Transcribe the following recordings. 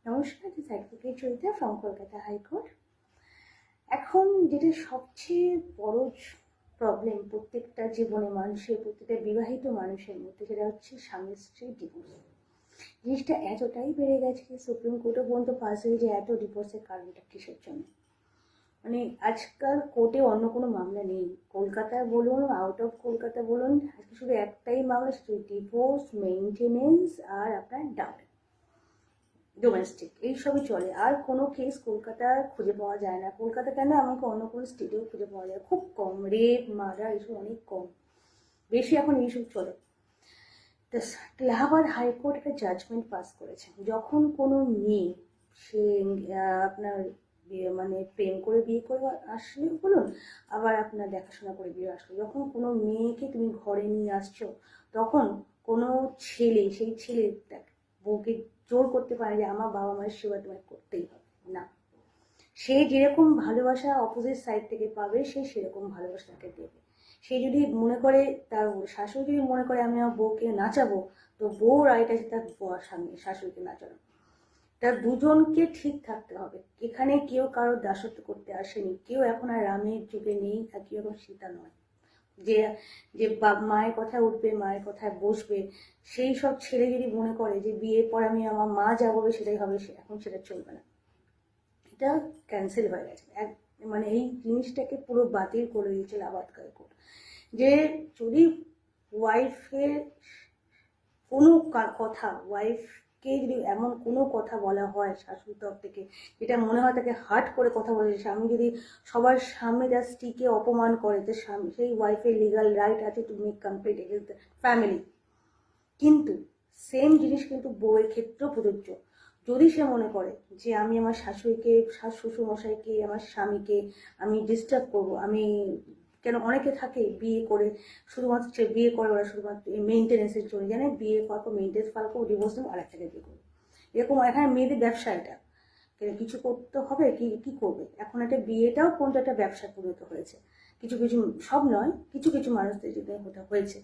নমস্কার, this advocate Charita from Kolkata high court. এখন যেটা সবচেয়ে বড় প্রবলেম প্রত্যেকটা জীবনে মানুষের, প্রত্যেকটা বিবাহিত মানুষের মধ্যে, যেটা হচ্ছে স্বামী স্ত্রী ডিভোর্স। জিনিসটা এতটাই বেড়ে গেছে যে সুপ্রিম কোর্টও পর্যন্ত পাস হয়ে যে এত ডিভোর্সের কারণটা কিসের জন্য। মানে আজকাল কোর্টে অন্য কোনো মামলা নেই, কলকাতায় বলুন আউট অফ কলকাতা বলুন, আজকে শুধু একটাই মামলা, সেটা ডিভোর্স, মেনটেনেন্স আর আপনার ডাউরি, ডোমেস্টিক, এইসবই চলে। আর কোনো কেস কলকাতায় খুঁজে পাওয়া যায় না। কলকাতা কেন, আমাকে অন্য কোনো স্টেটেও খুঁজে পাওয়া যায় খুব কম। রেপ, মার্ডার এইসব অনেক কম, বেশি এখন এইসব চলে। তো এলাহাবাদ হাইকোর্ট একটা জাজমেন্ট পাস করেছে, যখন কোনো মেয়ে সে আপনার মানে প্রেম করে বিয়ে করে আসলে বলুন, আবার আপনার দেখাশোনা করে বিয়ে আসলো, যখন কোনো মেয়েকে তুমি ঘরে নিয়ে আসছো, তখন কোনো ছেলে সেই ছেলে বউকে জোর করতে পারে যে আমার বাবা মায়ের সেবা তোমায় করতেই হবে না। সে যেরকম ভালোবাসা অপোজিট সাইড থেকে পাবে, সে সেরকম ভালোবাসা তাকে দেবে। সে যদি মনে করে, তার শাশুড়ি যদি মনে করে আমি আমার বউকে নাচাবো, তো বউ রাইট আছে তার সামনে শাশুড়িকে নাচানো। তার দুজনকে ঠিক থাকতে হবে। এখানে কেউ কারোর দাসত্ব করতে আসেনি, কেউ এখন আর রামের যুগে নেই, আর কেউ এখন সীতা নয় যে যে মায়ের কথায় উঠবে, মায়ের কথায় বসবে। সেই সব ছেলে যদি মনে করে যে বিয়ের পর আমি আমার মা যা বলবে সেটাই হবে, এখন সেটা চলবে না, এটা ক্যান্সেল হয়ে গেছে। মানে এই জিনিসটাকে পুরো বাতিল করে দিয়েছে এলাহাবাদ হাইকোর্ট। যে যদি ওয়াইফের কোনো কথা, ওয়াইফকে যদি এমন কোনো কথা বলা হয় শাশুড়ির তরফ থেকে, যেটা মনে হয় তাকে হার্ট করে কথা বলেছে, স্বামী যদি সবার সামনে তার স্ত্রীকে অপমান করে, তো স্বামী সেই ওয়াইফের লিগাল রাইট আছে to make complaint against the family. কিন্তু সেম জিনিস কিন্তু বউয়ের ক্ষেত্রেও প্রযোজ্য। যদি সে মনে করে যে আমি আমার শাশুড়িকে, শ্বশুর মশাইকে, আমার স্বামীকে আমি ডিস্টার্ব করবো, আমি কেন, অনেকে থাকে বিয়ে করে শুধুমাত্র বিয়ে করে ওরা শুধুমাত্র মেনটেন্যান্সের জন্য, জানে বিয়ে করার পর মেনটেন্স ফাল করবো, ডিভোর্স নেবো, আর একটাকে বিয়ে করবো, এরকম। এখানে মেয়েদের ব্যবসা, এটা কিছু করতে হবে, কি করবে। এখন একটা বিয়েটাও কোনটা একটা ব্যবসা পরিণত হয়েছে। কিছু কিছু, সব নয়, কিছু কিছু মানুষদের যেটা ওটা হয়েছে।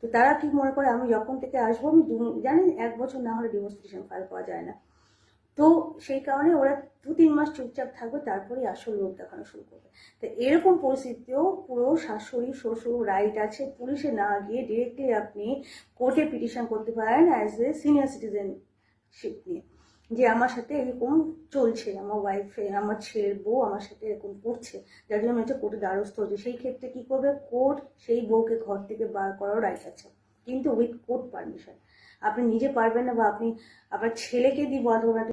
তো তারা কি মনে করে আমি যখন থেকে আসবো, আমি জানেন 1 বছর না হলে ডিভোর্স পিটিশন ফাইল করা যায় না। তো সেই কারণে ওরা 2-3 মাস চুপচাপ থাকবে, তারপরেই আসল লোক দেখানো শুরু করবে। তো এরকম পরিস্থিতিতেও পুরো শাশুড়ি শ্বশুর রাইট আছে, পুলিশে না গিয়ে ডিরেক্টলি আপনি কোর্টে পিটিশন করতে পারেন অ্যাজ এ সিনিয়র সিটিজেনশিপ নিয়ে, যে আমার সাথে এরকম চলছে, আমার ওয়াইফে, আমার ছেলের বউ আমার সাথে এরকম করছে, যার জন্য হচ্ছে কোর্টে দ্বারস্থ হচ্ছে। সেই ক্ষেত্রে কি করবে, কোর্ট সেই বউকে ঘর থেকে বার করার রাইট আছে, কিন্তু উইথ কোর্ট পারমিশন। আপনি নিজে পারবেন না, বা আপনি আপনার ছেলেকে দিয়ে বলাতে পারবেন